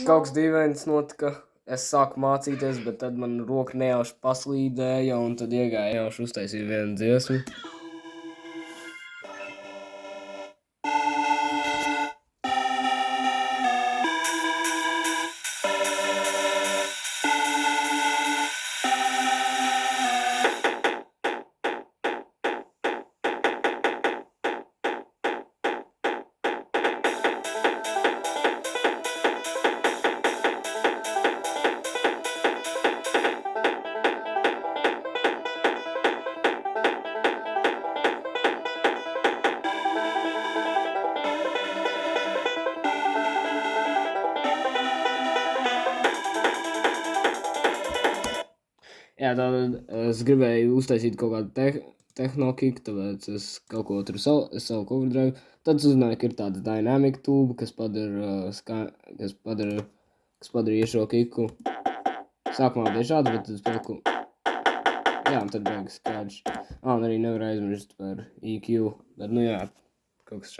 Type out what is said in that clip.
kaut kas dīvains notika. Es sāku mācīties, bet tad man roka nejauši paslīdēja, un tad iegāja jauši uztaisīja vienu dziesmu. Jā, tātad es gribēju uztaisīt kaut kādu tehnokiku, tāpēc es kaut ko tur savu cover drive. Tad es uzzināju, ka ir tāds dynamic tube, kas padara šo kiku. Sākumā bija šāds, bet es paliku... Jā, un tad beigas skaidrs. Un arī nevar aizmirst par EQ, bet nu jā, kaut kas šāds.